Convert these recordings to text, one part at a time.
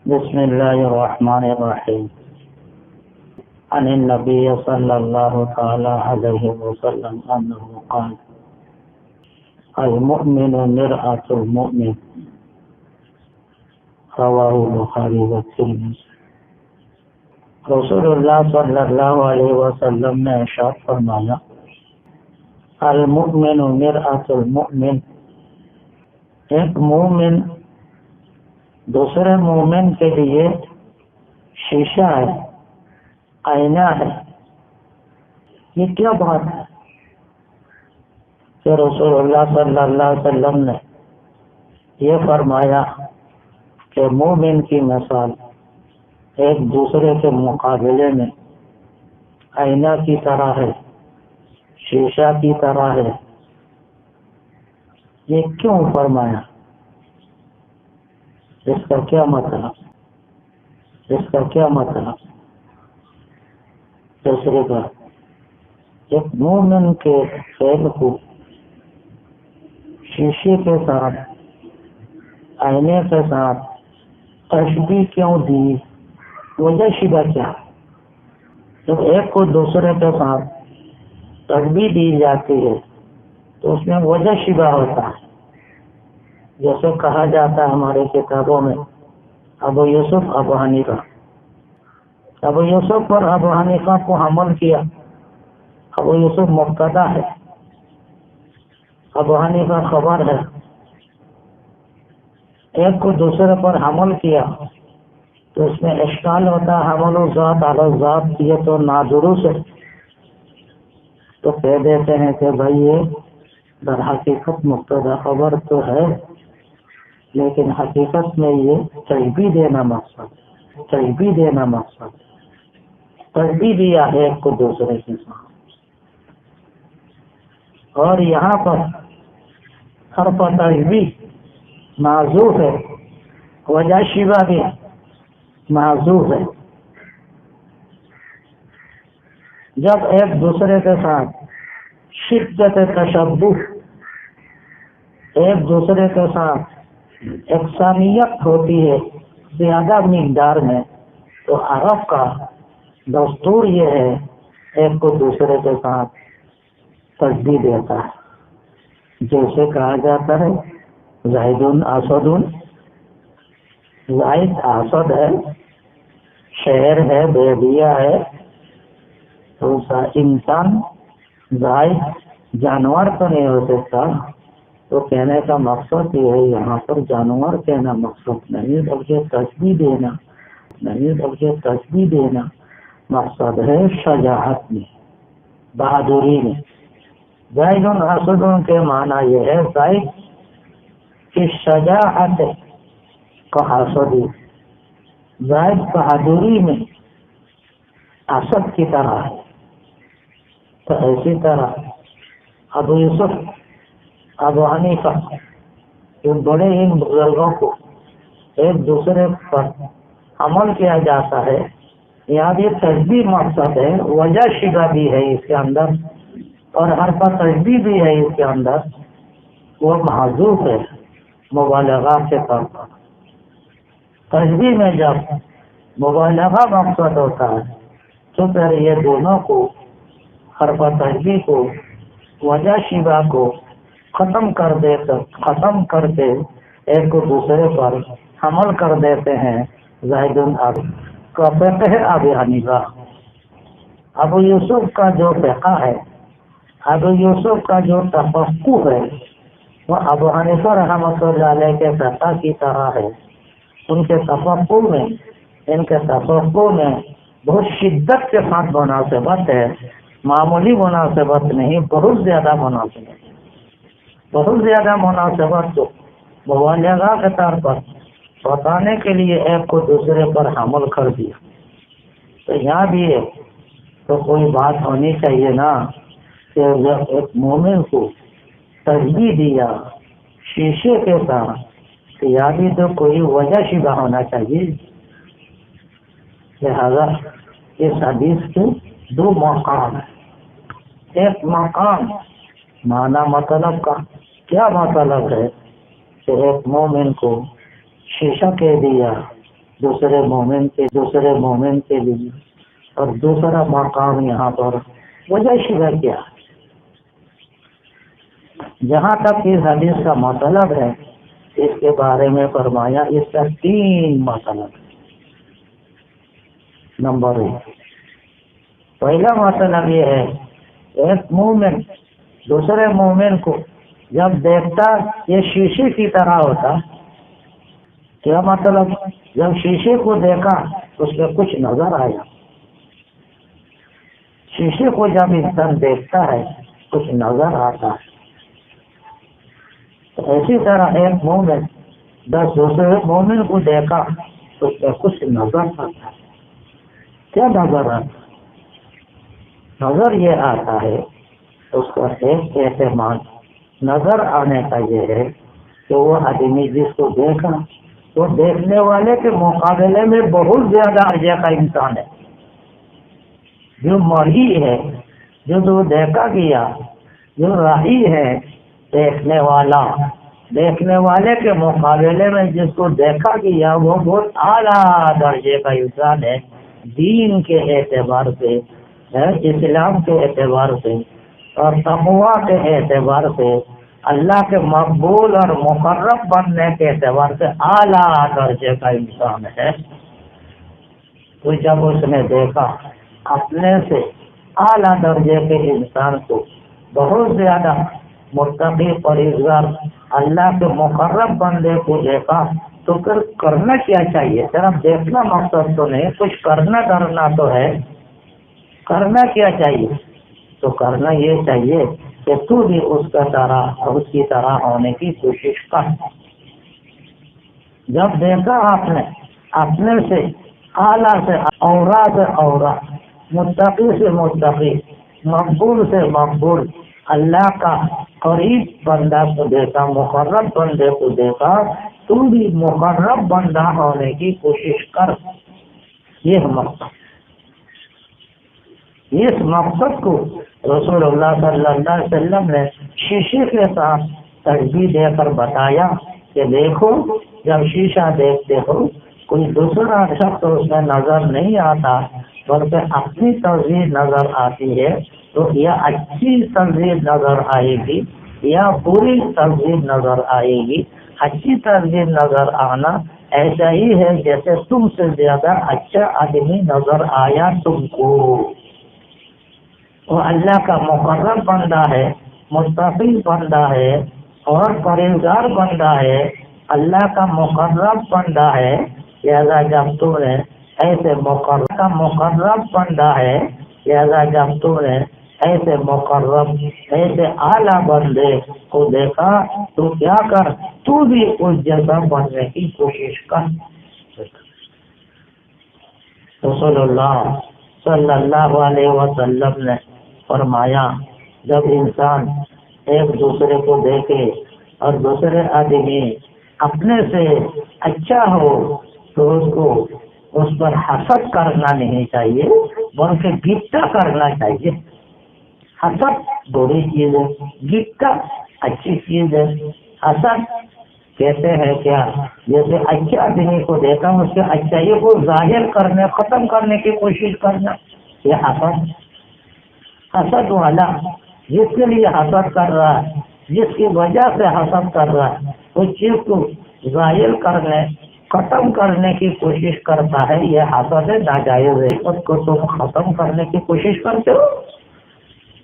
بسم الله الرحمن الرحيم. عن النبي صلى الله تعالى عليه وسلم أنه قال: المؤمن مرآة المؤمن. رواه البخاری و ترمذی. رسول اللہ صلی اللہ علیہ وسلم نے ارشاد فرمایا: المؤمن مرآة المؤمن. ایک مومن دوسرے مومن کے لیے شیشہ ہے، آئینہ ہے. یہ کیا بات ہے کہ رسول اللہ صلی اللہ علیہ وسلم نے یہ فرمایا کہ مومن کی مثال ایک دوسرے کے مقابلے میں آئینہ کی طرح ہے، شیشہ کی طرح ہے. یہ کیوں فرمایا؟ اس کا کیا مطلب؟ دوسرے بات، ایک مومن کے فعل کو شیشے کے ساتھ، آئینے کے ساتھ تشبیہ کیوں دی؟ وجہ شبہ کیا؟ جب ایک کو دوسرے کے ساتھ تشبیہ دی جاتی ہے تو اس میں وجہ شبہ ہوتا ہے. جیسے کہا جاتا ہے ہمارے کتابوں میں ابو یوسف ابو حنیفہ، ابو یوسف پر ابو حنیفہ کو حمل کیا. ابو یوسف مبتدا ہے، ابو حنیفہ خبر ہے. ایک کو دوسرے پر حمل کیا تو اس میں اشکال ہوتا ہے، حمل الذات علی الذات، یہ تو نادرست ہے. تو کہہ دیتے ہیں کہ بھائی یہ در حقیقت مبتدا خبر تو ہے، لیکن حقیقت میں یہ تشبیہ دینا مقصد، تشبیہ دیا ہے ایک کو دوسرے کے ساتھ. اور یہاں پر حرف تشبیہ معذوف ہے، وجہ شبہ بھی معذوف ہے. جب ایک دوسرے کے ساتھ شدت تشبہ، ایک دوسرے کے ساتھ یکسانیت ہوتی ہے زیادہ مقدار میں، تو عرب کا دستور یہ ہے ایک کو دوسرے کے ساتھ تشبیہ دیتا ہے. جیسے کہا جاتا ہے زید اسد، زید اسد ہے، شہر ہے، بیدیا ہے. تو انسان زائد جانور تو نہیں ہو سکتا. تو کہنے کا مقصد یہ ہے، یہاں پر جانور کہنا مقصد نہیں بلکہ تشبیہ دینا مقصد ہے. شجاعت میں، بہادری میں. زید اسد کے معنی یہ ہے زید کی شجاعت کا اسدی، زید بہادری میں اسد کی طرح ہے. تو اسی طرح ابو یوسف ابو حنیفہ، ان بڑے ان بزرگوں کو ایک دوسرے پر عمل کیا جاتا ہے. یہاں بھی تشبیہ مقصد ہے، وجہ شبہ بھی ہے اس کے اندر، اور حرف تشبیہ بھی ہے اس کے اندر. وہ محذوف ہے مبالغہ کے طور پر. تشبیہ میں جب مبالغہ مقصد ہوتا ہے تو پھر یہ دونوں کو، حرف تشبیہ کو، وجہ شبہ کو ختم کر کے ایک کو دوسرے پر حمل کر دیتے ہیں. زید کا فقہ ہے ابو حنیفہ. ابو یوسف کا جو فقہ ہے، ابو یوسف کا جو تفقہ ہے، وہ ابو حنیفہ رحمۃ اللہ علیہ کے فقہ کی طرح ہے. ان کے تفقہ میں، ان کے تفقہ میں بہت شدت کے ساتھ مناسبت ہے. معمولی مناسبت نہیں، بہت زیادہ مناسبت کو مبالغہ کے طور پر بتانے کے لیے ایک کو دوسرے پر حمل کر دیا. تو یہاں بھی ہے تو کوئی بات ہونی چاہیے نا کہ جب ایک مومن کو تشبیہ دیا شیشے کے ساتھ، تو یہاں بھی تو کوئی وجہ شبہ ہونا چاہیے. لہذا اس حدیث کے دو مقام ہیں. ایک مقام معنی مطلب کا کیا مطلب ہے کہ ایک مومن کو شیشہ کہہ دیا دوسرے مومن کے لیے، اور دوسرا مقام یہاں پر وجہ شبہ کیا ہے؟ جہاں تک اس حدیث کا مطلب ہے اس کے بارے میں فرمایا اس کا 3 مطلب ہے۔ نمبر 1، پہلا مطلب یہ ہے ایک مومن دوسرے مومن کو جب دیکھتا یہ شیشے کی طرح ہوتا۔ کیا مطلب؟ جب شیشے کو دیکھا اس میں کچھ نظر آیا، شیشے کو جب انسان دیکھتا ہے کچھ نظر آتا ہے، تو اسی طرح ایک مومن جب دوسرے مومن کو دیکھا تو اس میں کچھ نظر آتا ہے۔ کیا نظر آتا؟ نظر یہ آتا ہے اس کا ایک احتمال نظر آنے کا یہ ہے کہ وہ آدمی جس کو دیکھا وہ دیکھنے والے کے مقابلے میں بہت زیادہ درجے کا انسان ہے۔ جو مرئی ہے، جو دیکھا گیا، جو راہی ہے، دیکھنے والے کے مقابلے میں جس کو دیکھا گیا وہ بہت اعلیٰ درجے کا انسان ہے، دین کے اعتبار سے، اسلام کے اعتبار سے اور تقویٰ کے اعتبار سے، اللہ کے مقبول اور مقرب بننے کے اعتبار سے اعلیٰ درجے کا انسان ہے۔ تو جب اس نے دیکھا اپنے سے اعلیٰ درجے کے انسان کو، بہت زیادہ متقی پرہیزگار اللہ کے مقرب بندے کو دیکھا تو پھر کرنا کیا چاہیے؟ صرف دیکھنا مقصد تو نہیں، کچھ کرنا کرنا تو ہے۔ کرنا کیا چاہیے؟ تو کرنا یہ چاہیے کہ تو بھی اس کی طرح ہونے کی کوشش کر۔ جب دیکھا آپ نے اپنے سے اعلیٰ سے اولا سے اولا، متقی سے متقی، مقبول سے مقبول اللہ کا قریب بندہ کو دیکھا، مقرب بندے کو دیکھا، تو بھی مقرب بندہ ہونے کی کوشش کر۔ یہ مقصد، اس مقصد کو رسول اللہ صلی اللہ علیہ وسلم نے شیشے کے ساتھ تشبیہ دے کر بتایا کہ دیکھو جب شیشہ دیکھتے ہو کوئی دوسرا شخص اس میں نظر نہیں آتا بلکہ اپنی تصویر نظر آتی ہے، تو یا اچھی تصویر نظر آئے گی یا بری تصویر نظر آئے گی۔ اچھی تصویر نظر آنا ایسا ہی ہے جیسے تم سے زیادہ اچھا آدمی نظر آیا تم کو۔ وہ اللہ کا مقرب بندہ ہے، متقی بندہ ہے اور پرہیزگار بندہ ہے، اللہ کا مقرب بندہ ہے۔ لہذا جب تم نے ایسے مقرب بندہ ہے، لہذا جب تم نے ایسے مقرب، ایسے اعلیٰ بندے کو دیکھا تو کیا کر، تو بھی اس جیسا بننے کی کوشش کر۔ رسول اللہ صلی اللہ علیہ وسلم نے فرمایا جب انسان ایک دوسرے کو دیکھے اور دوسرے آدمی اپنے سے اچھا ہو تو اس پر حسد کرنا نہیں چاہیے بلکہ گفتہ کرنا چاہیے۔ حسد بری چیز ہے، گفتہ اچھی چیز ہے۔ حسد کہتے ہیں کیا؟ جیسے اچھے آدمی کو دیکھا اس کے اچھائی کو ظاہر کرنے، ختم کرنے کی کوشش کرنا، یہ حسد والا جس کے لیے حسد کر رہا ہے، جس کی وجہ سے حسد کر رہا ہے، اس چیز کو ظاہر کرنے، ختم کرنے کی کوشش کرتا ہے، یہ حسد ناجائز ہے۔ اس کو تم ختم کرنے کی کوشش کرتے ہو،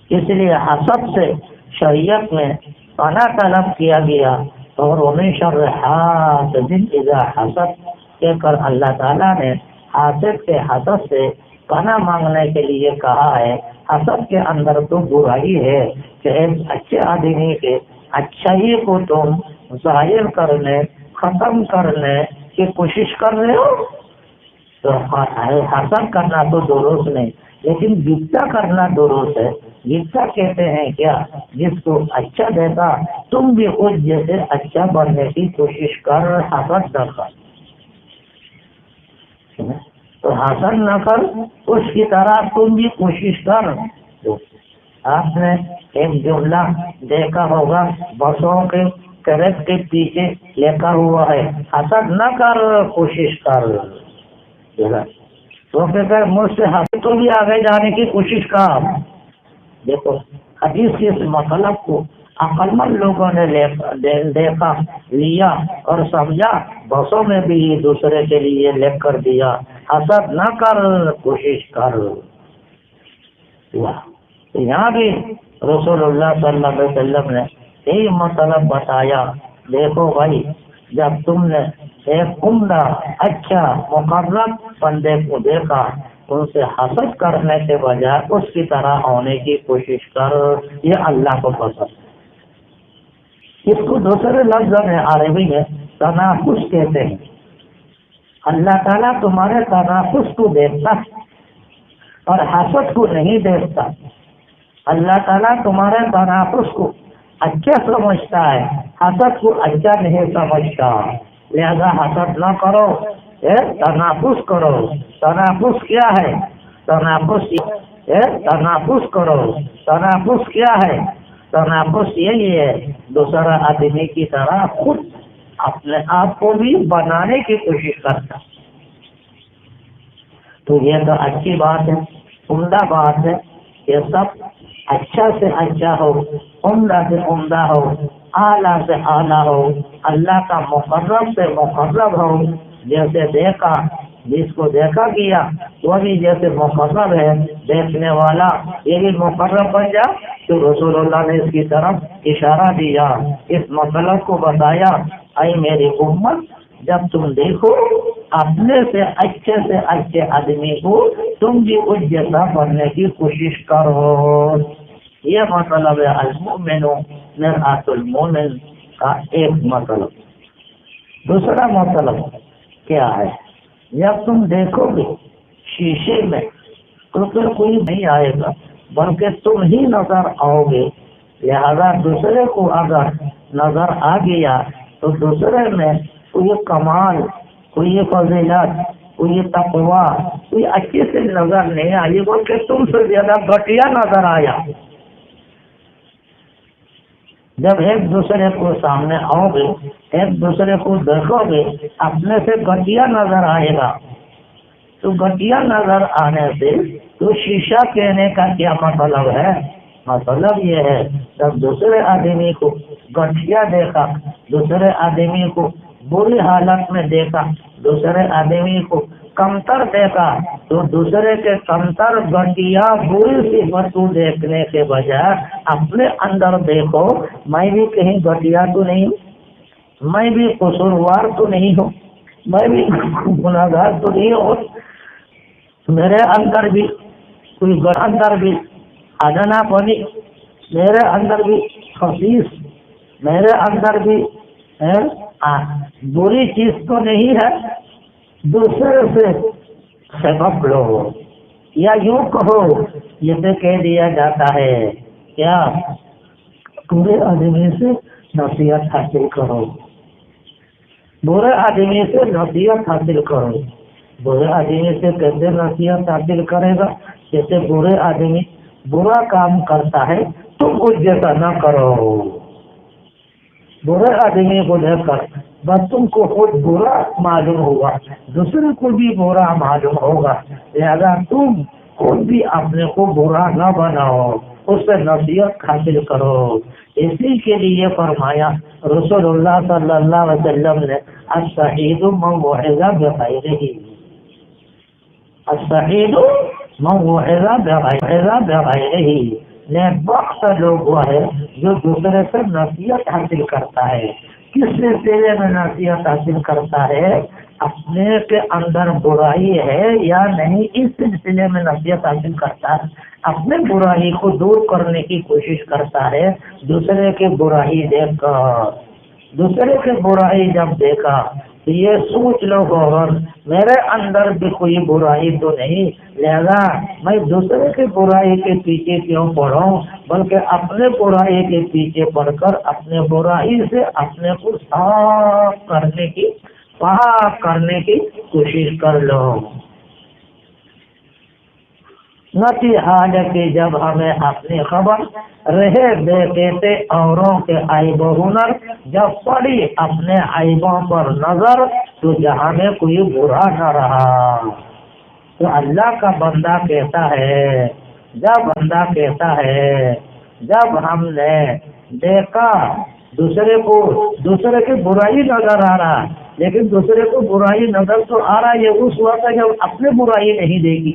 اس لیے حسد سے شریعت میں پناہ طلب کیا گیا، اور وَمِن شَرِّ حاسد اذا حسد کہہ کر اللہ تعالیٰ نے حاسد کے حسد سے پناہ مانگنے کے لیے کہا ہے۔ حسد کے اندر تو برائی ہے کہ ایک اچھے آدمی کے اچھائی کو تم ظاہر کرنے، ختم کرنے کی کوشش کر رہے ہو، تو حسد کرنا تو درست نہیں، لیکن گفتہ کرنا درست ہے۔ گفتہ کہتے ہیں کیا؟ جس کو اچھا دیتا تم بھی اس جیسے اچھا بننے کی کوشش کر، حسد نہ کر۔ تو حسد نہ کر، اس کی طرح تم بھی کوشش کر۔ آپ نے ایک جملہ دیکھا ہوگا بسوں کے کرب کے پیچھے لکھا ہوا ہے حسد نہ کر کوشش کر. تو پھر مجھ سے حسد تو بھی آگے جانے کی کوشش کر. دیکھو حدیث کے اس مطلب کو عقل مند لوگوں نے دیکھا لیا اور سمجھا, بسوں میں بھی دوسرے کے لیے لکھ کر دیا حسد نہ کر کوشش کر. یہاں بھی رسول اللہ صلی اللہ علیہ وسلم نے یہی مطلب بتایا. دیکھو بھائی, جب تم نے ایک عمدہ اچھا مقرب بندے کو دیکھا, ان سے حسد کرنے کے بجائے اس کی طرح ہونے کی کوشش کر. یہ اللہ کو پسند. اس کو دوسرے لفظ میں عربی میں تنافس کہتے ہیں. اللہ تعالیٰ تمہارے تنافس کو دیکھتا اور حسد کو نہیں دیکھتا. اللہ تعالیٰ تمہارے تنافس کو اچھا سمجھتا ہے, حسد کو اچھا نہیں سمجھتا. لہذا حسد نہ کرو, تنافس کرو. تنافس کیا ہے؟ تنافس کرو. تنافس کیا ہے؟ تنافس یہی ہے دوسرا آدمی کی طرح خود اپنے آپ کو بھی بنانے کی کوشش کرتا. تو یہ تو اچھی بات ہے, عمدہ بات ہے. یہ سب اچھا سے اچھا ہو, عمدہ سے عمدہ ہو, اعلیٰ سے اعلیٰ ہو, اللہ کا مقرب سے مقرب ہو. جیسے دیکھا, جس کو دیکھا کیا وہ بھی جیسے مقرب ہے, دیکھنے والا یہ بھی مقرب بن جا. تو رسول اللہ نے اس کی طرف اشارہ دیا, اس مطلب کو بتایا, اے میری امت, جب تم دیکھو اپنے سے اچھے آدمی کو, تم بھی اس جیسا بننے کی کوشش کرو. یہ مطلب ہے المؤمن مرآۃ المؤمن کا ایک مطلب. دوسرا مطلب کیا ہے؟ جب تم دیکھو گے شیشے میں تو پھر کوئی نہیں آئے گا بلکہ تم ہی نظر آؤ گے. لہذا دوسرے کو اگر نظر آ گیا تو دوسرے میں کوئی کمال, کوئی فضیلت, کوئی تقویٰ, کوئی اچھے سے نظر نہیں آئی بلکہ تم سے زیادہ گھٹیا نظر آیا. جب ایک دوسرے کو سامنے آؤ گے, ایک دوسرے کو دیکھو گے, اپنے سے گھٹیا نظر آئے گا. تو گھٹیا نظر آنے سے تو شیشہ کہنے کا کیا مطلب ہے؟ مطلب یہ ہے جب دوسرے آدمی کو گھٹیا دیکھا, دوسرے آدمی کو بری حالت میں دیکھا, دوسرے آدمی کو کمتر دیکھا, تو دوسرے کے کمتر گھٹیا بری صفت کو دیکھنے کے بجائے اپنے اندر دیکھو, میں بھی کہیں گھٹیا تو نہیں ہوں, میں بھی قصوروار تو نہیں ہوں, میں بھی گناہگار تو نہیں ہوں. میرے اندر بھی کوئی اندر بھی ادنا پنی, میرے اندر بھی خبیث, میرے اندر بھی بری چیز تو نہیں ہے. دوسرے سے سبق لو, یا یوں کہو جسے کہہ دیا جاتا ہے کیا, برے آدمی سے نصیحت حاصل کرو, برے آدمی سے نصیحت حاصل کرو. برے آدمی سے کیسے نصیحت حاصل کرے گا؟ جیسے برے آدمی برا کام کرتا ہے تم اس جیسا نہ کرو. برے آدمی کو دیکھ کر بس تم کو خود برا معلوم ہوگا, دوسرے کو بھی برا معلوم ہوگا. لہذا تم خود بھی اپنے کو برا نہ بناؤ, اس سے نصیحت حاصل کرو. اسی کے لیے فرمایا رسول اللہ صلی اللہ علیہ وسلم نے السعید من وعظ بغیرہ, السعید من وعظ بغیرہ. نیک بخت لوگ وہ ہے جو دوسرے سے نصیحت حاصل کرتا ہے. کس سلسلے میں نصیحت حاصل کرتا ہے؟ اپنے کے اندر برائی ہے یا نہیں, اس سلسلے میں نصیحت حاصل کرتا ہے. اپنے برائی کو دور کرنے کی کوشش کرتا ہے. دوسرے کے برائی دیکھ کر, دوسرے کے برائی جب دیکھا تو یہ سوچ لو گوھر, میرے اندر بھی کوئی برائی تو نہیں, لہذا میں دوسرے کے برائی کے پیچھے کیوں پڑھوں, بلکہ اپنے برائی کے پیچھے پڑھ کر اپنے برائی سے اپنے کو صاف کرنے کی, پاک کرنے کی کوشش کر لو. نتی حال کہ جب ہمیں اپنی خبر رہے دیتے تھے اوروں کے عیب و ہنر، جب پڑی اپنے عیبوں پر نظر تو جہاں میں کوئی برا نہ رہا۔ تو اللہ کا بندہ کہتا ہے، جب بندہ کہتا ہے جب ہم نے دیکھا دوسرے کو دوسرے کی برائی نظر آ رہا، لیکن دوسرے کو برائی نظر تو آ رہا ہے اس وقت جب اپنے برائی نہیں دیکھی،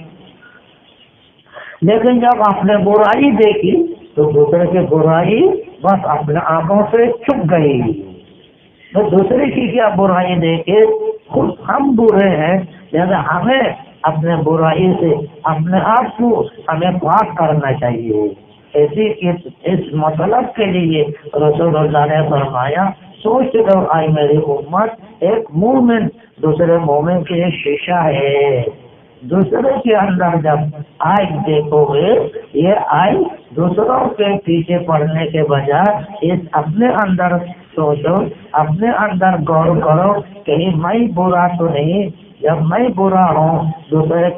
لیکن جب آپ نے برائی دیکھی تو دوسرے کی برائی بس اپنے آنکھوں سے چھپ گئی۔ تو دوسرے کی کیا برائی دیکھے، خود ہم برے ہیں، لہذا ہمیں اپنے برائی سے اپنے آپ کو ہمیں پاک کرنا چاہیے۔ اس مطلب کے لیے رسول اللہ نے فرمایا، سوچ لو آئی میری امت، ایک مومن دوسرے مومن کے ایک شیشہ ہے۔ دوسرے کے اندر جب آئی دیکھو گے، یہ آئی دوسروں کے پیچھے پڑنے کے بجائے اس اپنے اندر سوچو، اپنے اندر غور کرو کہ میں برا تو نہیں، جب میں برا ہوں دوسرے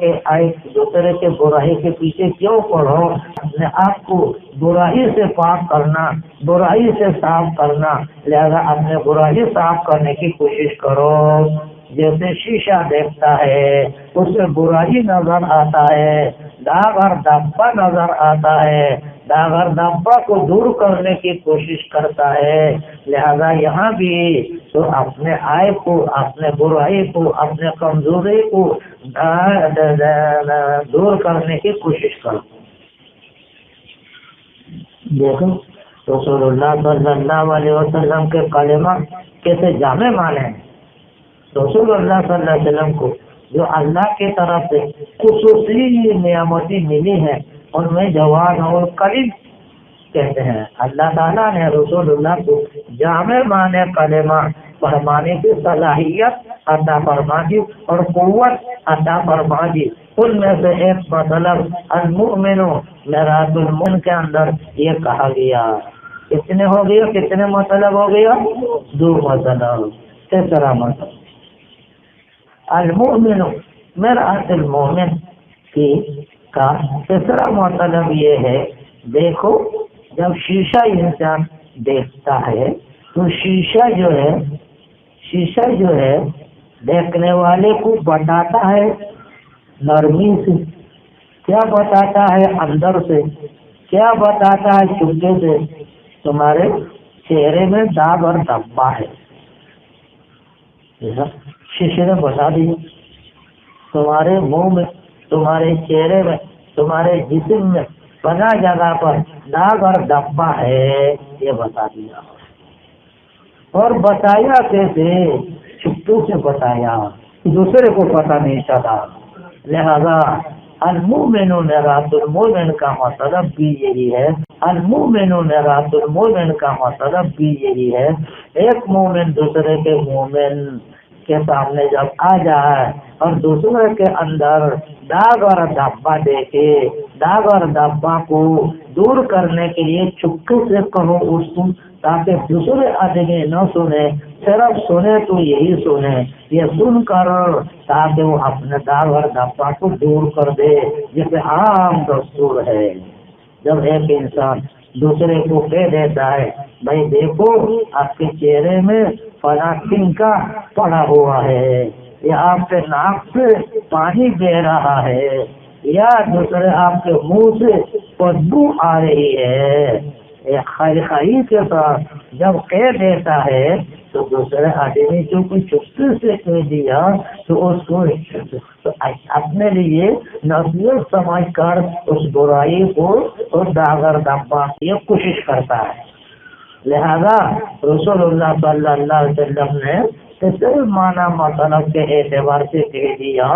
کے برائی کے پیچھے کیوں پڑھو؟ اپنے آپ کو برائی سے پاک کرنا، برائی سے صاف کرنا، لہذا اپنے برائی صاف کرنے کی کوشش کرو۔ جیسے شیشہ دیکھتا ہے اس سے برائی نظر آتا ہے، داغ اور دھبا نظر آتا ہے، داغ اور دھبا کو دور کرنے کی کوشش کرتا ہے، لہذا یہاں بھی تو اپنے عیب کو، اپنے برائی کو، اپنے کمزوری کو دور کرنے کی کوشش کرو۔ دیکھو رسول اللہ صلی اللہ علیہ وسلم کے کلمہ کیسے جامع مانے ہیں۔ رسول اللہ صلی اللہ علیہ وسلم کو جو اللہ کی طرف سے خصوصی نعمتیں ملی ہیں ان میں جوان اور کریم کہتے ہیں۔ اللہ تعالیٰ نے رسول اللہ کو جامع معنی کلمہ فرمانے کی صلاحیت عطا فرما دی اور قوت عطا فرما دی۔ ان میں سے ایک مطلب المؤمن میراث المومن کے اندر یہ کہا گیا۔ کتنے ہو گیا، کتنے مطلب ہو گیا؟ 2 مطلب۔ تیسرا مطلب المؤمن میراث المومن کا تیسرا مطلب یہ ہے، دیکھو جب شیشہ انسان دیکھتا ہے تو شیشہ جو ہے دیکھنے والے کو بتاتا ہے نرمی سے، کیا بتاتا ہے اندر سے، کیا بتاتا ہے چپکے سے، تمہارے چہرے میں داغ اور دھبا ہے، شیشے نے بتا دیا تمہارے منہ میں، تمہارے چہرے میں، تمہارے جسم میں بنا جگہ پر داغ اور دھبا ہے، یہ بتا دیا۔ اور بتایا کیسے؟ چپکے سے بتایا، دوسرے کو پتہ نہیں چلا۔ لہذا المؤمن میراث المومن کا مطلب بھی یہی ہے، المؤمن میراث المومن کا مطلب بھی یہی ہے، ایک مومن دوسرے کے مومن کے سامنے جب آ جائے اور دوسرے کے اندر داغ اور دھبا دیکھے، داغ اور دھبا کو دور کرنے کے لیے چپکے سے کہو اس کو، تاکہ دوسرے آدمی نہ سنے، صرف سنے تو یہی سنے، یہ سن کر تاکہ وہ اپنے داغ اور دھبا کو دور کر دے، جیسے عام دستور ہے۔ جب ایک انسان دوسرے کو کہہ دیتا ہے بھائی دیکھو آپ کے چہرے میں فلاں تنکا پڑا ہوا ہے، یا آپ کے ناک سے پانی بہ رہا ہے، یا دوسرے آپ کے منہ سے بدبو آ رہی ہے، خیر کے ساتھ جب کہہ دیتا ہے تو دوسرے آدمی جو کوئی چپکے سے کہہ دیا تو اس کو اپنے لیے نصیحت سمجھ کر اس برائی کو اور داغ اور دھبا کی کوشش کرتا ہے۔ لہذا رسول اللہ صلی اللہ علیہ وسلم نے تیسرے معنی مطلب کے اعتبار سے کہہ دیا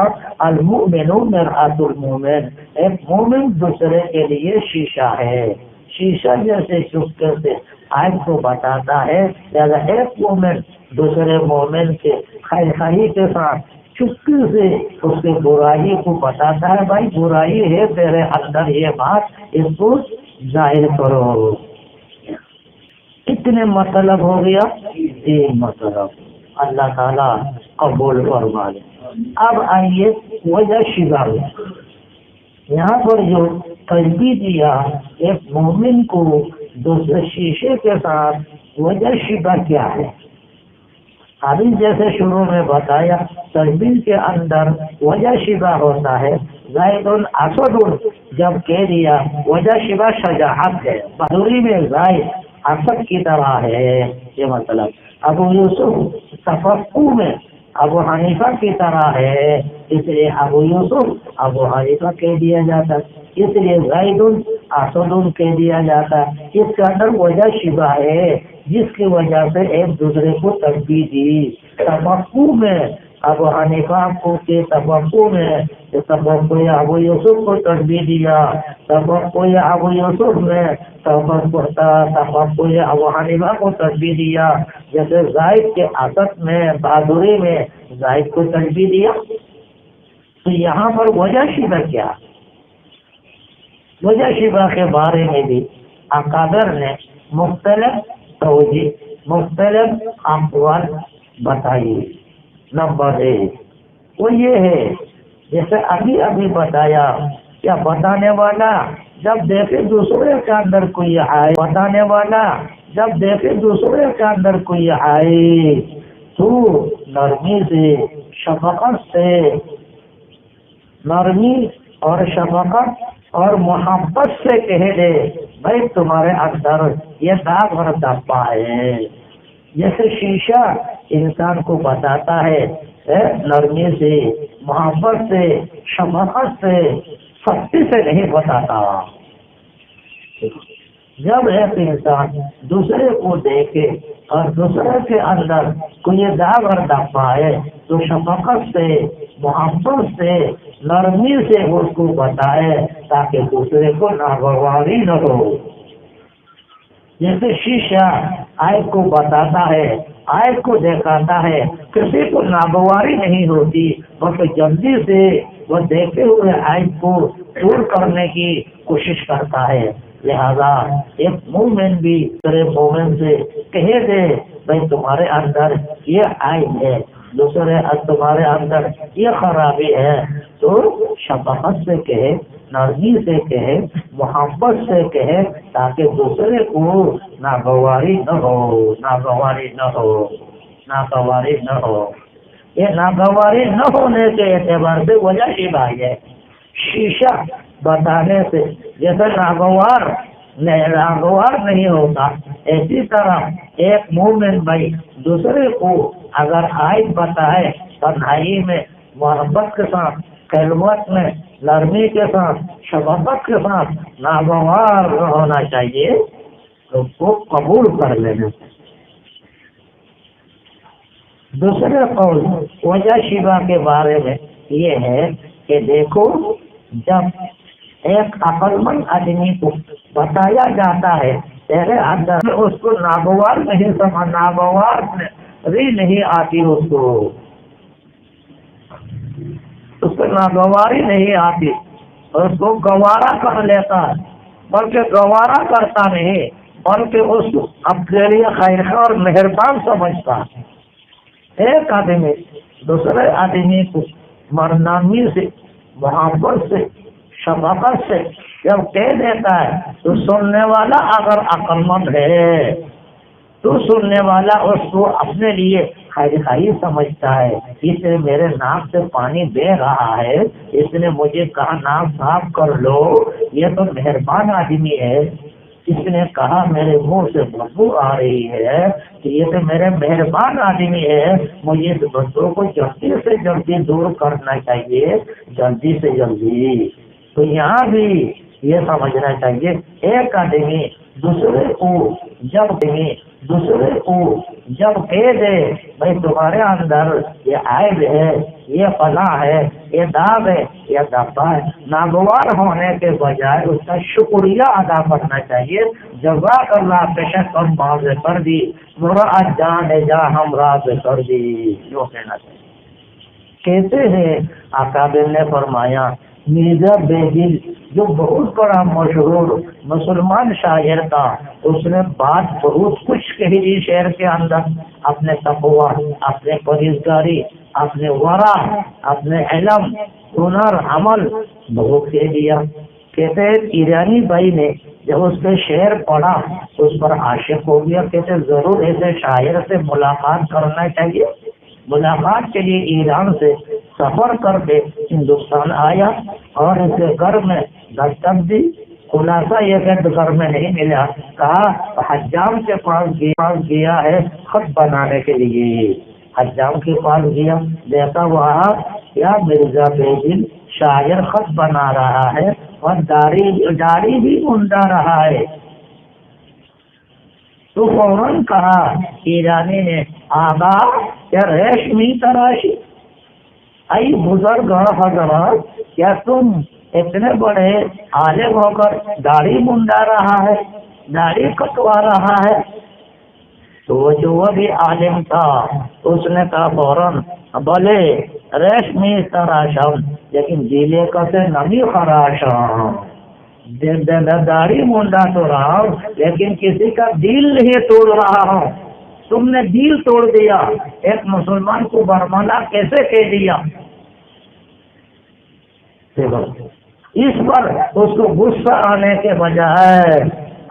المؤمن مرآۃ المومن، ایک مومن دوسرے کے لیے شیشہ ہے، شیشہ جیسے چپکے سے عیب کو بتاتا ہے، لہذا ایک مومن دوسرے مومن کے خیر کے ساتھ چپکے سے اس کے برائی کو بتاتا ہے، بھائی برائی ہے تیرے اندر، یہ بات اس کو ظاہر کرو۔ کتنے مطلب ہو گیا؟ 3 مطلب۔ اللہ تعالیٰ قبول فرما لے۔ اب آئیے وجہ شگار، یہاں پر جو تجبیہ دیا ایک مومن کو دوسرے شیشے کے ساتھ وجہ شبہ کیا ہے؟ ابھی جیسے شروع میں بتایا تجبیہ کے اندر وجہ شبہ ہوتا ہے زید اسد، جب کہہ دیا وجہ شبہ شجاعت ہے، بہادری میں زید اسد کی طرح ہے، یہ مطلب ابو یوسف تفقع میں ابو حنیفہ کی طرح ہے، اس لیے ابو یوسف ابو حنیفہ کہہ دیا جاتا، اس لیے زید اسد کہہ دیا جاتا۔ اس کے اندر وجہ شبہ ہے جس کی وجہ سے ایک دوسرے کو تشبیہ دی۔ تفقع میں ابو حنیفہ کو کے تفقع میں تفقع ابو یوسف کو تشبیہ دیا، تفقع ابو یوسف میں تفقع ابو حنیفہ کو تشبیہ دیا، جیسے زید کے اسد میں بہادری میں زید کو تشبیہ دیا۔ تو یہاں پر وجہ شبہ کیا؟ وجہ شبہ کے بارے میں بھی اکابر نے مختلف توجیہ مختلف اقوال بتائی۔ نمبر 1 وہ یہ ہے جیسے ابھی بتایا، کیا بتانے والا جب دیکھے دوسرے کے اندر کوئی آئے، بتانے والا جب دیکھے دوسرے کے اندر کوئی آئے تو نرمی سے شفقت سے، نرمی اور شفقت اور محبت سے کہہ دے بھائی تمہارے اندر یہ داغ اور دبا ہے۔ جیسے شیشہ انسان کو بتاتا ہے نرمی سے، محبت سے، شفقت سے، سختی سے نہیں بتاتا۔ جب ایک انسان دوسرے کو دیکھے اور دوسرے کے اندر کوئی داغ اور دبا ہے تو شفقت سے، محبت سے، نرمی سے اس کو بتائے تاکہ دوسرے کو ناگواری نہ ہو۔ جیسے شیشہ عیب کو بتاتا ہے، عیب کو دکھاتا ہے، کسی کو ناگواری نہیں ہوتی، بلکہ جلدی سے وہ دیکھے ہوئے عیب کو دور کرنے کی کوشش کرتا ہے۔ لہذا ایک مومن بھی دوسرے مومن سے کہہ دے بھائی تمہارے اندر یہ عیب ہے، دوسرے تمہارے اندر یہ خرابی ہے، تو شفقت سے کہے، نرمی سے کہے، محبت سے کہے تاکہ دوسرے کو ناگواری نہ ہو، ناگواری نہ ہو، ناگواری نہ ہو۔ یہ ناگواری نہ ہونے کے اعتبار سے وجہ شبہ ہے۔ شیشہ بتانے سے جیسے ناگوار نہیں ہوتا، اسی طرح ایک مومن بھائی دوسرے کو اگر عیب بتائے تنہائی میں محبت کے ساتھ، خلوت میں نرمی کے ساتھ، شفقت کے ساتھ، ناگوار ہونا چاہیے تو اس کو قبول کر لینا۔ دوسرے قول وجہ شبہ کے بارے میں یہ ہے کہ دیکھو جب ایک عقل مند آدمی کو بتایا جاتا ہے تیرے اندر اس کو ناگوار نہیں سمجھ، ناگوار نہیں آتی، اس کو ناگواری نہیں آتی، اس کو گوارا کر لیتا ہے، بلکہ گوارا کرتا نہیں بلکہ اس کو اپنے لیے خیر اور مہربان سمجھتا۔ ایک آدمی دوسرے آدمی کو نرمی سے، محبت سے، شفقت سے جب کہہ دیتا ہے تو سننے والا اگر عقل مند ہے تو سننے والا اس کو اپنے لیے خیر خواہی سمجھتا ہے۔ اس نے میرے ناک سے پانی بہ رہا ہے، اس نے مجھے کہا ناک صاف کر لو، یہ تو مہربان آدمی ہے۔ اس نے کہا میرے منہ سے بدبو آ رہی ہے، یہ تو میرے مہربان آدمی ہے، مجھے اس بدبو کو جلدی سے جلدی دور کرنا چاہیے، جلدی سے جلدی۔ تو یہاں بھی یہ سمجھنا چاہیے ایک آدمی دوسرے کو جب کہہ دے بھائی تمہارے اندر یہ عیب ہے، یہ فلاں ہے، یہ داغ ہے، یہ دبا ہے، ناگوار ہونے کے بجائے اس کا شکریہ ادا کرنا چاہیے۔ جزاک اللہ بشک ہم باز کر دی، مراد جان جا ہم راز کر دی، جو کہنا چاہیے۔ کہتے ہیں اکابر نے فرمایا مرزا بیدل جو بہت بڑا مشہور مسلمان شاعر تھا، اس نے بات بہت کچھ کہی شعر کے اندر، اپنے تقویٰ، اپنے پرہیزگاری، اپنے ورع، اپنے علم، ہنر، عمل بہت دے دیا۔ کہتے ہیں ایرانی بھائی نے جب اس کے شعر پڑھا تو اس پر عاشق ہو گیا۔ کہتے ضرور ایسے شاعر سے ملاقات کرنا چاہیے۔ ملاقات کے لیے ایران سے سفر کر کے ہندوستان آیا اور اس کے گھر میں دستک دی۔ خلاصہ یہ کہ گھر میں نہیں ملا، کہا حجام کے پاس گیا ہے خط بنانے کے لیے۔ حجام کے پاس گیا، دیکھا وہاں یا مرزا بیدل شاعر خط بنا رہا ہے اور داڑھی بھی منڈا رہا ہے۔ تو فوراً کہا ایرانی نے، آغا کیا ریشمی تراشی، ای بزرگ حضرات کیا تم اتنے بڑے عالم ہو کر داڑھی منڈا رہا ہے، داڑھی کٹوا رہا ہے؟ تو وہ بھی عالم تھا، اس نے کہا فوراً بولے ریشمی تراشم لیکن دلے کا سے نمی خراشم، داڑھی منڈا تو رہا ہوں لیکن کسی کا دل نہیں توڑ رہا ہوں۔ تم نے دل توڑ دیا، ایک مسلمان کو برملا کیسے کہہ دیا؟ اس پر اس کو غصہ آنے کے بجائے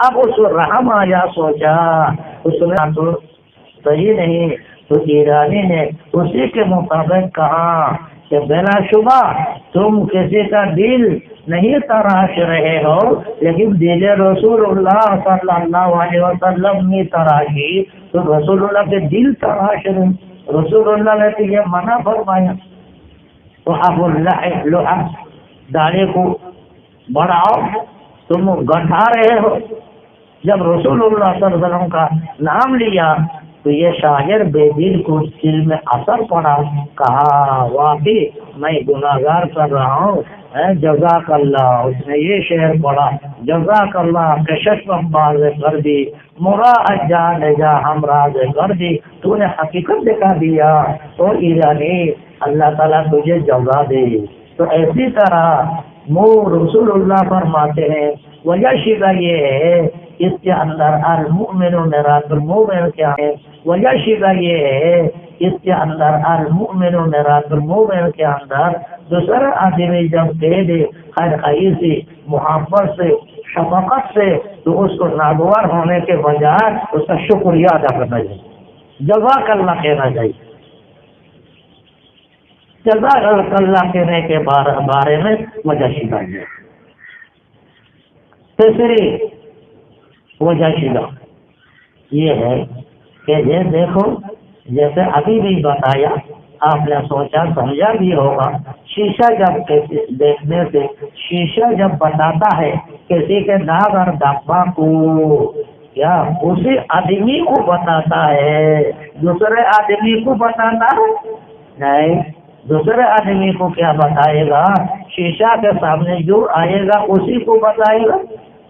اب اس کو رحم آیا، سوچا اس نے تو صحیح نہیں، تو ایرانی نے اسی کے مطابق کہا کہ بلا شبہ تم کسی کا دل نہیں تراش رہے ہو لیکن دل رسول اللہ صلی اللہ علیہ وسلم نے تراشی، تو رسول اللہ کے دل تراش رہے۔ رسول اللہ نے تو یہ منع فرمایا، تو اب اللہ داڑھی کو بڑھاؤ، تم گٹھا رہے ہو۔ جب رسول اللہ صلی اللہ علیہ وسلم کا نام لیا تو یہ شاعر بے دل کو دل میں اثر پڑا، کہا واقعی میں گناہگار کر رہا ہوں، جزاک اللہ۔ اس نے یہ شعر پڑھا، جزاک اللہ کشش باز کر دی، مرا جان جا ہم راز کر دی، تو نے حقیقت دکھا دیا۔ تو ایرانی اللہ تعالیٰ تجھے جزا دے۔ تو ایسی طرح رسول اللہ فرماتے ہیں وجہ شیدہ یہ ہے اس کے اندر المؤمن میراث المؤمن کیا ہے؟ وجہ شیدہ یہ ہے اس کے اندر المؤمن میراث المؤمن کے اندر دوسرا آدمی جب دے دے خیر خیر سے، محبت سے، شفقت سے، تو اس کو ناگوار ہونے کے بجائے اس کا شکریہ ادا کرنا چاہیے، جزاک اللہ کہنا چاہیے۔ جزاک اللہ کہنے کے بارے میں وجہ شیدہ ہے۔ تیسری وجہ شیدہ یہ ہے کہ یہ دیکھو جیسے ابھی بھی بتایا، آپ نے سوچا سمجھا بھی ہوگا، شیشہ جب دیکھنے سے شیشہ جب بتاتا ہے کسی کے داغ اور دھبا کو، کیا اسی آدمی کو بتاتا ہے، دوسرے آدمی کو بتاتا ہے نہیں؟ دوسرے آدمی کو کیا بتائے گا؟ شیشہ کے سامنے جو آئے گا اسی کو بتائے گا۔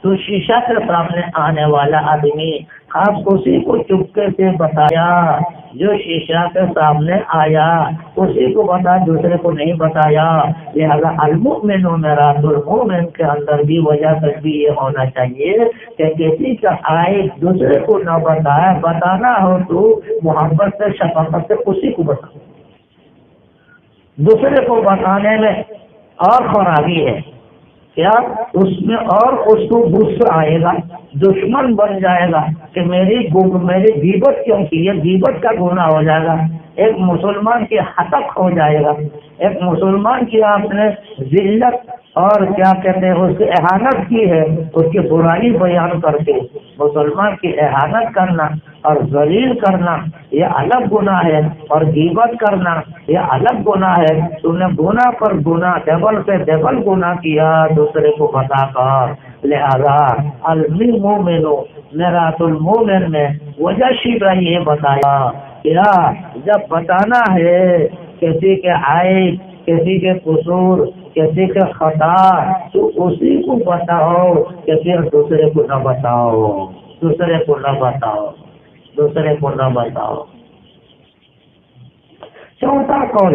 تو شیشہ کے سامنے آنے والا آدمی خاص اسی کو چپکے سے بتایا، جو شیشہ کے سامنے آیا اسی کو بتا، دوسرے کو نہیں بتایا۔ لہذا المؤمن میراث المؤمن کے اندر بھی وجہ سے بھی یہ ہونا چاہیے کہ کسی کا عیب دوسرے کو نہ بتائے، بتانا ہو تو محبت سے، شفقت سے اسی کو بتا۔ دوسرے کو بتانے میں اور خرابی ہے، کیا اس میں اور اس کو غصہ آئے گا، دشمن بن جائے گا کہ میری غیبت کیوں کی، یہ غیبت کا گناہ ہو جائے گا، ایک مسلمان کی حتق ہو جائے گا، ایک مسلمان کی آپ نے ذلت اور کیا کہتے ہیں اس کی اہانت کی ہے، اس کی برائی بیان کر کے مسلمان کی اہانت کرنا اور ذلیل کرنا یہ الگ گناہ ہے، اور غیبت کرنا یہ الگ گناہ ہے۔ تم نے گناہ پر گناہ، ڈبل سے ڈبل گناہ کیا دوسرے کو بتا کر۔ لہذا المؤمن میراث المؤمن میں وجہ شیدہ یہ بتایا کیا جب بتانا ہے کسی کے عیب، کسی کے قصور، کسی کے خطا، تو اسی کو بتاؤ کہ پھر دوسرے کو نہ بتاؤ، دوسرے کو نہ بتاؤ، دوسرے کو نہ بتاؤ۔ چوتھا قول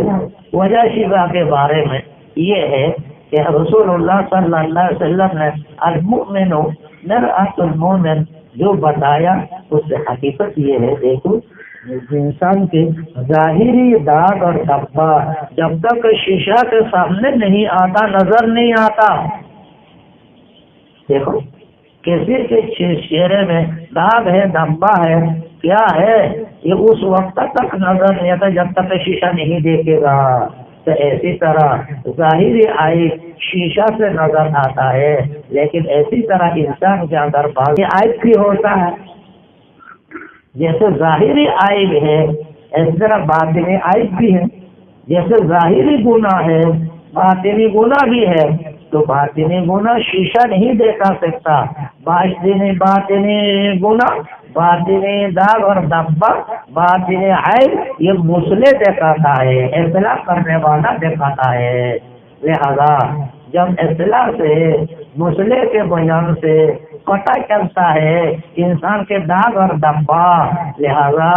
وجہ شیدہ کے بارے میں یہ ہے کہ رسول اللہ صلی اللہ علیہ وسلم نے المؤمن میراث المؤمن جو بتایا اس سے حقیقت یہ ہے، دیکھو انسان کے ظاہری داغ اور دھبا جب تک شیشہ کے سامنے نہیں آتا، نظر نہیں آتا. دیکھو کسی کے چہرے میں داغ ہے، دھبا ہے، کیا ہے، یہ اس وقت تک نظر نہیں آتا جب تک شیشہ نہیں دیکھے گا. تو اسی طرح ظاہری عیب شیشہ سے نظر آتا ہے، لیکن اسی طرح انسان کے اندر باطنی عیب بھی ہوتا ہے. جیسے ظاہری عیب ہے اس طرح باطنی عیب بھی ہے. جیسے ظاہری گناہ ہے باطنی گناہ بھی ہے. تو باطنی گناہ شیشہ نہیں دیکھا سکتا، باطنی گناہ، باطنی داغ اور دھبا، باطنی عیب یہ مسئلے دکھاتا ہے، اصلاح کرنے والا دکھاتا ہے. لہذا جب اصلاح سے مسئلے کے بیان سے پتہ چلتا ہے انسان کے داغ اور دھبا، لہذا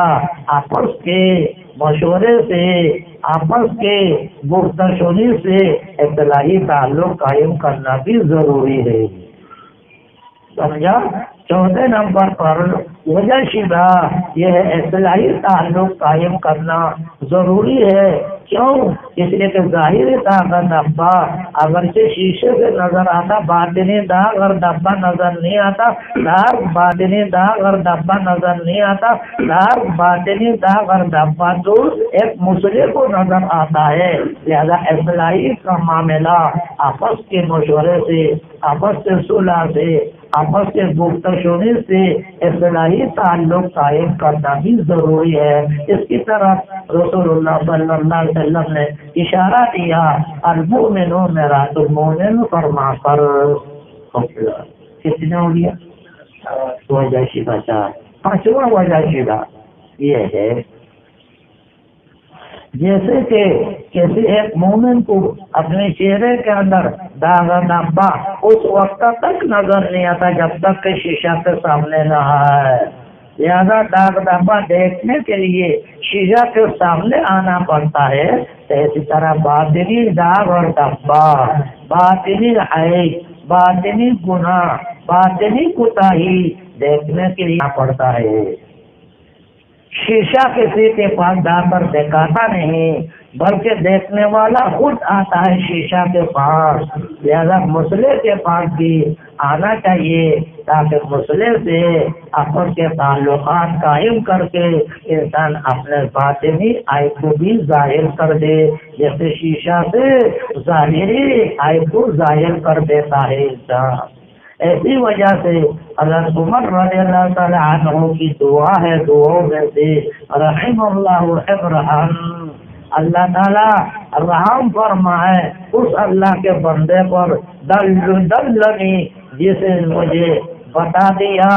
آپس کے مشورے سے، آپس کے گفتگو سے اصلاحی تعلق قائم کرنا بھی ضروری ہے. سمجھا؟ چوتھے نمبر پر وجہ شدہ یہ ہے اصلاحی تعلق قائم کرنا ضروری ہے. کیوں؟ اس لیے کہ ظاہری داغ اور دھبا اگرچہ شیشے سے نظر آتا، باطنی داغ اور دھبا نظر نہیں آتا. باطنی داغ اور دھبا نظر نہیں آتا. باطنی داغ اور دھبا تو ایک مسئلے کو نظر آتا ہے. لہذا اصلاحی کا معاملہ آپس کے مشورے سے، آپس سے صلح سے، آپس کے گفتگو سے اصلاحی تعلق قائم کرنا بھی ضروری ہے. اس کی طرف رسول اللہ صلی اللہ علیہ وسلم نے اشارہ دیا، المؤمنون مرآۃ المؤمن فرما کر. کتنا ہو گیا؟ وجہ شدہ 4. پانچواں وجہ شدہ یہ ہے جیسے کہ کسی ایک مومن کو اپنے چہرے کے اندر داغ دھبا اس وقت تک نظر نہیں آتا جب تک کہ شیشہ کے سامنے نہ آئے. لہذا داغ دھبا دیکھنے کے لیے شیشہ کے سامنے آنا پڑتا ہے. اسی طرح باطنی داغ اور دھبا، باطنی عیب، باطنی گناہ، باطنی کوتاہی دیکھنے کے لیے پڑتا ہے. شیشہ کسی کے پاس جا کر دکھاتا نہیں، بلکہ دیکھنے والا خود آتا ہے شیشہ کے پاس. لہذا مسئلے کے پاس بھی آنا چاہیے تاکہ مسئلے سے آپس کے تعلقات قائم کر کے انسان اپنے باطنی عیب کو بھی ظاہر کر دے، جیسے شیشہ سے ظاہری عیب کو ظاہر کر دیتا ہے انسان. ایسی وجہ سے حضرت عمر رضی اللہ تعالی عنہ کی دعا ہے، دعاؤں میں سے رحم اللہ ابراہیم، اللہ تعالی رحم فرمائے اس اللہ کے بندے پر دلنی جس نے مجھے بتا دیا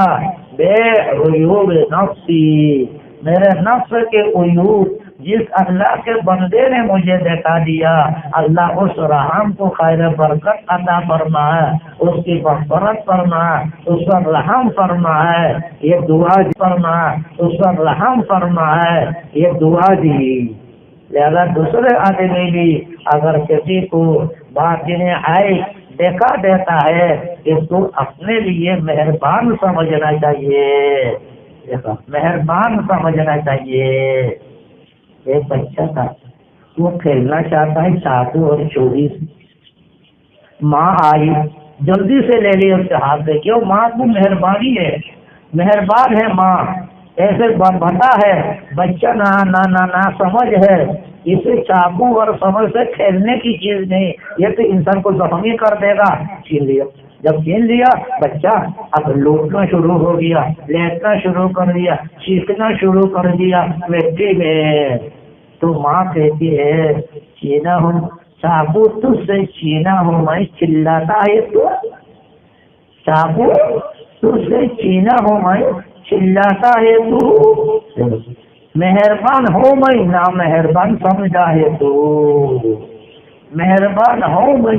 بے عیوب نفسی، میرے نفس کے عیوب جس اللہ کے بندے نے مجھے دکھا دیا، اللہ اس رحم کو خیر برکت عطا فرمائے، اس کی مغفرت فرمائے، اس پر رحم فرمائے. یہ دعا فرمائے، اس پر رحم فرمائے، یہ دعا دی. لہذا دوسرے آدمی بھی اگر کسی کو باطنی عیب دیکھا دیتا ہے اس کو اپنے لیے مہربان سمجھنا چاہیے، مہربان سمجھنا چاہیے. ایک بچہ تھا، وہ کھیلنا چاہتا ہے چاقو اور چوری سے. ماں آئی، جلدی سے لے لی اس کے ہاتھ سے. کیوں؟ ماں کو مہربانی ہے، مہربان ہے ماں. ایسے بتا ہے بچہ نا سمجھ ہے، اسے چاقو اور سمجھ سے کھیلنے کی چیز نہیں، یہ تو انسان کو زخمی کر دے گا. چھین لیا. جب چھین لیا بچہ اب لوٹنا شروع ہو گیا، لیٹنا شروع کر دیا، چیخنا شروع کر دیا مٹی میں. تو ماں کہتی ہے چھینا ہوں چاقو تجھ سے، چھینا ہوں میں، چلاتا ہے تو چاقو تجھ سے، چھینا ہوں میں، چلاتا ہے تو، مہربان ہو میں، نا مہربان سمجھا ہے تو، مہربان ہو میں،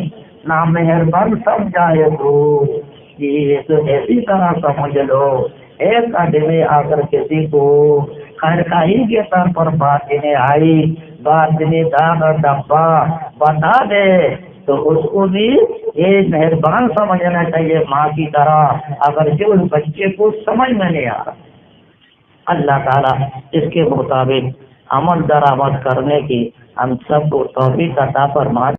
نا مہربان سمجھا ہے تو. یہ تو ایسی طرح سمجھ لو ایک آدمی آ کر کسی کو خیرخواہی کے طور پر باطنی عیب، باطنی داغ اور دھبا بتا دے تو اس کو بھی یہ مہربان سمجھنا چاہیے ماں کی طرح، اگر جو اس بچے کو سمجھ میں نہیں آ رہا. اللہ تعالیٰ اس کے مطابق عمل درآمد کرنے کی ہم سب کو توفیق عطا فرمائے۔